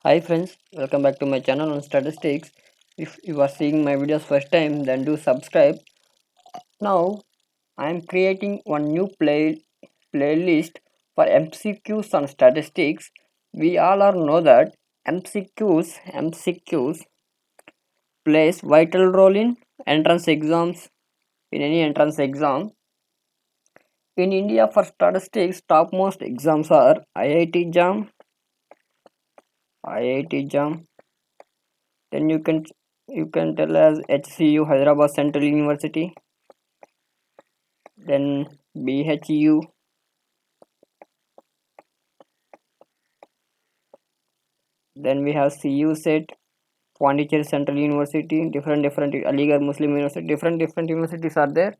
Hi friends, welcome back to my channel on statistics. If you are seeing my videos first time, then do subscribe. Now I am creating one new playlist for MCQs on statistics. We all are know that MCQs plays vital role in entrance exams. In any entrance exam in India, for statistics, topmost exams are IIT JAM. Then you can tell as HCU, Hyderabad Central University. Then BHU. Then we have CU set, Pondicherry Central University, different Aligarh Muslim University, different universities are there,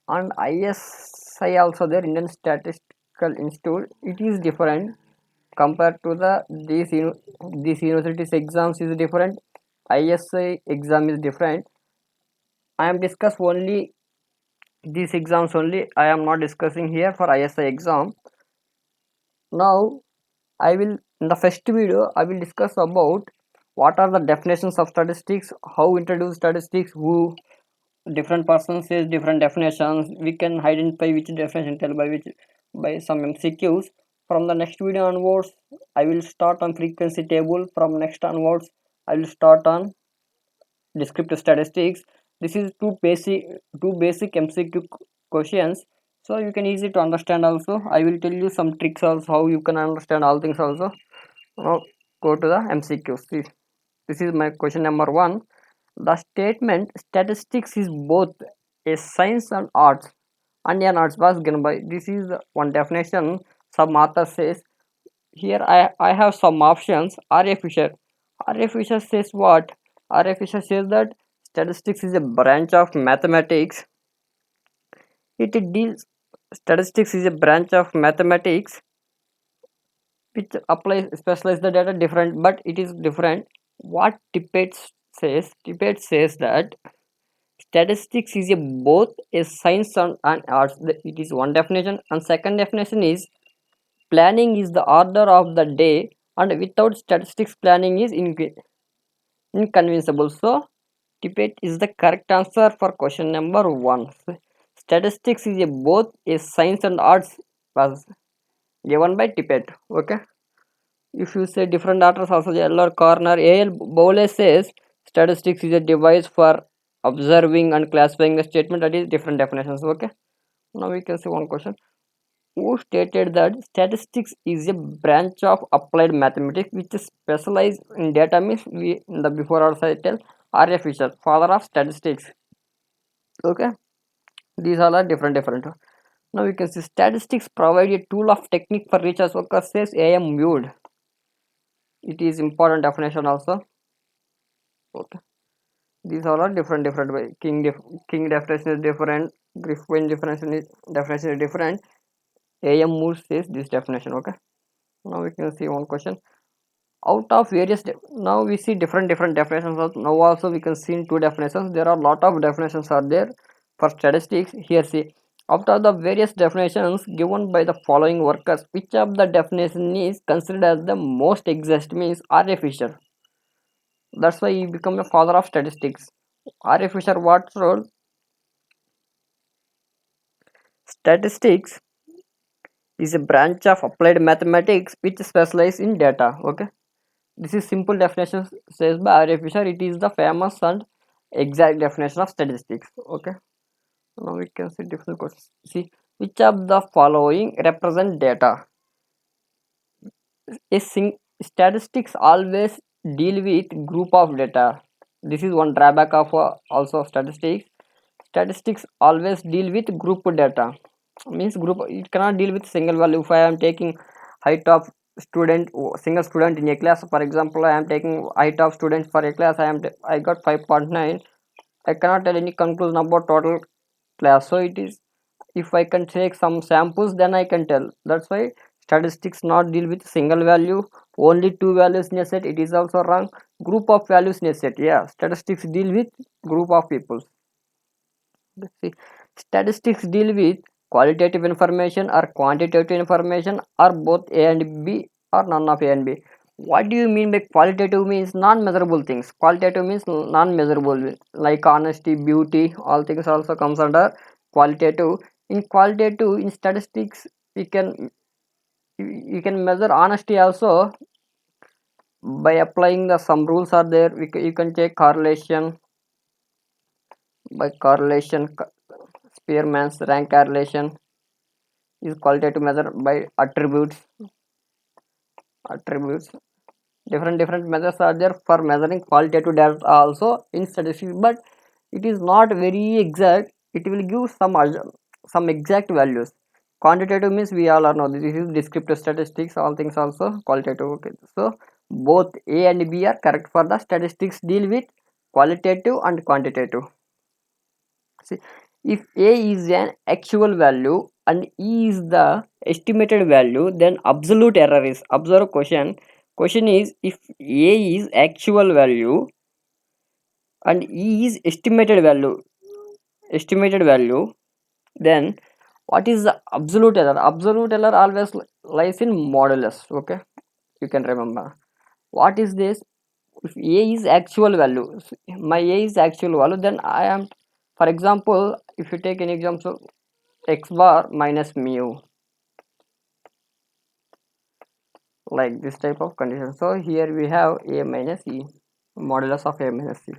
and ISI also there, Indian Statistical Institute. It is different compared to these universities exams is different. ISI exam is different. I am discuss only these exams only. I am not discussing here for ISI exam. Now I will in the first video I will discuss about what are the definitions of statistics, how introduce statistics, who different persons says different definitions. We can identify which definition tell by some MCQs. From the next video onwards, I will start on frequency table. From next onwards, I will start on descriptive statistics. This is two basic MCQ questions, so you can easy to understand. Also, I will tell you some tricks also how you can understand all things also. Now go to the MCQ. See, this is my question number one. The statement statistics is both a science and arts and an arts was given by, this is the one definition. Some author says here. I have some options. R.A. Fisher. R.A. Fisher says what? R.A. Fisher says that statistics is a branch of mathematics. It deals Statistics is a branch of mathematics which applies specialize the data different, but it is different. What Tippett says that statistics is a both a science and arts. It is one definition, and second definition is planning is the order of the day, and without statistics planning is inconceivable. So Tippett is the correct answer for question number one. Statistics is a both a science and arts was given by Tippett. Okay. If you say different authors also, the L. Corner, A.L. Bowley says statistics is a device for observing and classifying the statement. That is different definitions. Okay. Now we can see one question. Who stated that statistics is a branch of applied mathematics which is specialized in data? Means we in the before also I tell R.A. Fisher, father of statistics. Okay. These all are different. Now we can see statistics provide a tool of technique for research worker, says A.M. Wood. It is important definition also. Okay. These all are different way. King definition is different. Griffin definition is different. A.M. Moore says this definition. Okay. Now we can see one question. Out of now we see different definitions. Now also we can see in two definitions. There are a lot of definitions are there for statistics. Here see, after the various definitions given by the following workers, which of the definition is considered as the most exact? Means R.A. Fisher. That's why he become a father of statistics. R.A. Fisher what role? Statistics is a branch of applied mathematics which specializes in data. Okay. This is simple definition says by R.A. Fisher. It is the famous and exact definition of statistics. Okay. Now we can see different questions. See, which of the following represent data? Statistics always deal with group of data. This is one drawback of also statistics. Statistics always deal with group data. Means group, it cannot deal with single value. If I am taking height of single student in a class, for example, I am taking height of students for a class, I got 5.9. I cannot tell any conclusion about total class. So it is, if I can take some samples, then I can tell. That's why statistics not deal with single value, only two values in a set. It is also wrong. Group of values in a set. Yeah, statistics deal with group of people. See, statistics deal with qualitative information or quantitative information, or both A and B, or none of A and B. What do you mean by qualitative? Means non-measurable things. Qualitative means non-measurable, like honesty, beauty, all things also comes under qualitative. In qualitative, in statistics, you can you can measure honesty also by applying the some rules are there. You can take correlation by correlation. Spearman's rank correlation is qualitative measure by attributes. Different methods are there for measuring qualitative data also in statistics, but it is not very exact. It will give some exact values. Quantitative means we all are know this is descriptive statistics, all things also qualitative. Okay, so both A and B are correct for the statistics deal with qualitative and quantitative. See, if A is an actual value and E is the estimated value, then absolute error is. Observe question. Question is, if A is actual value and E is estimated value, then what is the absolute error? Absolute error always lies in modulus. Okay, you can remember. What is this? If A is actual value, my A is actual value, then I am, for example, if you take an example, x bar minus mu, like this type of condition. So here we have A minus E, modulus of A minus E.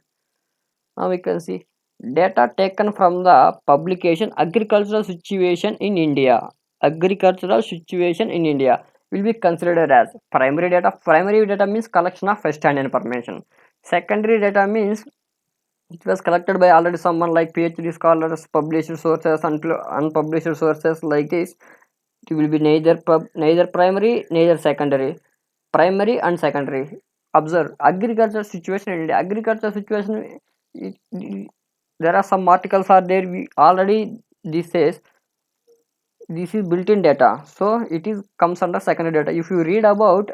Now we can see data taken from the publication agricultural situation in India. Agricultural situation in India will be considered as primary data. Primary data means collection of first hand information. Secondary data means it was collected by already someone like PhD scholars, published sources, and unpublished sources like this. It will be neither primary neither secondary. Primary and secondary. Observe agriculture situation in India. Agriculture situation. There are some articles are there. We already this says this is built-in data, so it is comes under secondary data. If you read about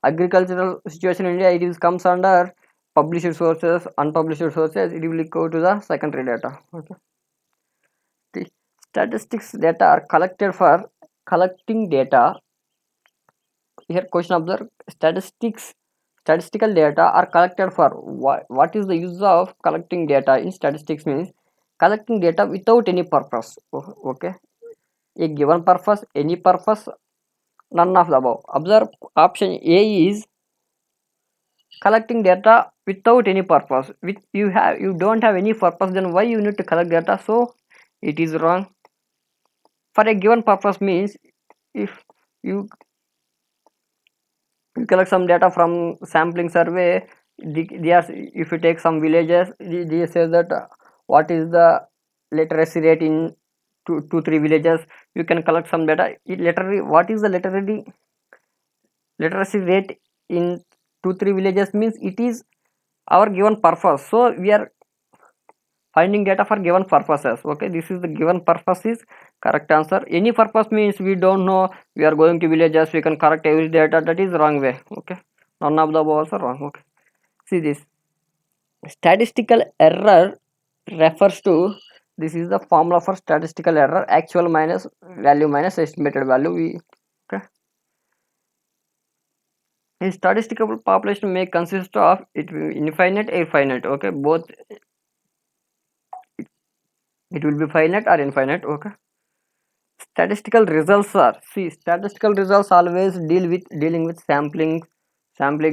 agricultural situation in India, it is comes under published sources, unpublished sources. It will go to the secondary data. Okay. The statistics data are collected for collecting data. Here question observe statistical data are collected for what is the use of collecting data in statistics means collecting data without any purpose. Okay, a given purpose, any purpose, none of the above. Observe option A is collecting data without any purpose. With you don't have any purpose, then why you need to collect data? So it is wrong. For a given purpose means if you you collect some data from sampling survey, they are, if you take some villages, they say that what is the literacy rate in two three villages. You can collect some data. Literally, what is the literacy rate in two three villages means it is our given purpose. So we are finding data for given purposes. Okay, this is the given purpose is correct answer. Any purpose means we don't know, we are going to villages, we can correct every data. That is wrong way. Okay, none of the above are wrong. Okay, see this statistical error refers to, this is the formula for statistical error, actual minus value minus estimated value. We okay, a statistical population may consist of it infinite or finite. Okay, both it will be finite or infinite. Okay, statistical results are, see statistical results always dealing with sampling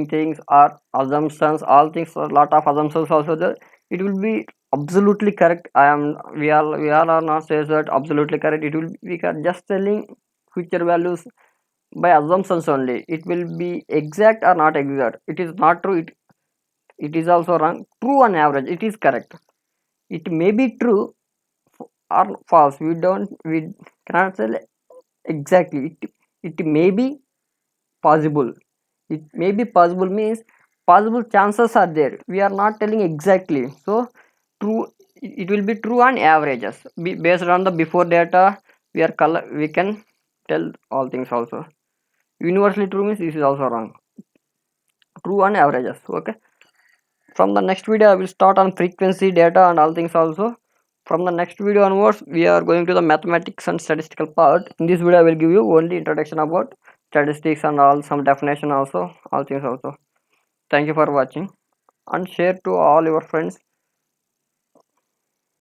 things or assumptions, all things, a lot of assumptions also there. It will be absolutely correct. I am, we all are not says that absolutely correct. It will be just telling future values by assumptions only. It will be exact or not exact. It is not true. It is also wrong. True on average it is correct. It may be true or false. We cannot say exactly. It may be possible. It may be possible means possible chances are there. We are not telling exactly. So true, it will be true on averages. Based on the before data, we can tell all things also. Universally true means this is also wrong. True on averages. Okay. From the next video I will start on frequency data and all things also. From the next video onwards we are going to the mathematics and statistical part. In this video I will give you only introduction about statistics and all some definition also, all things also. Thank you for watching and share to all your friends.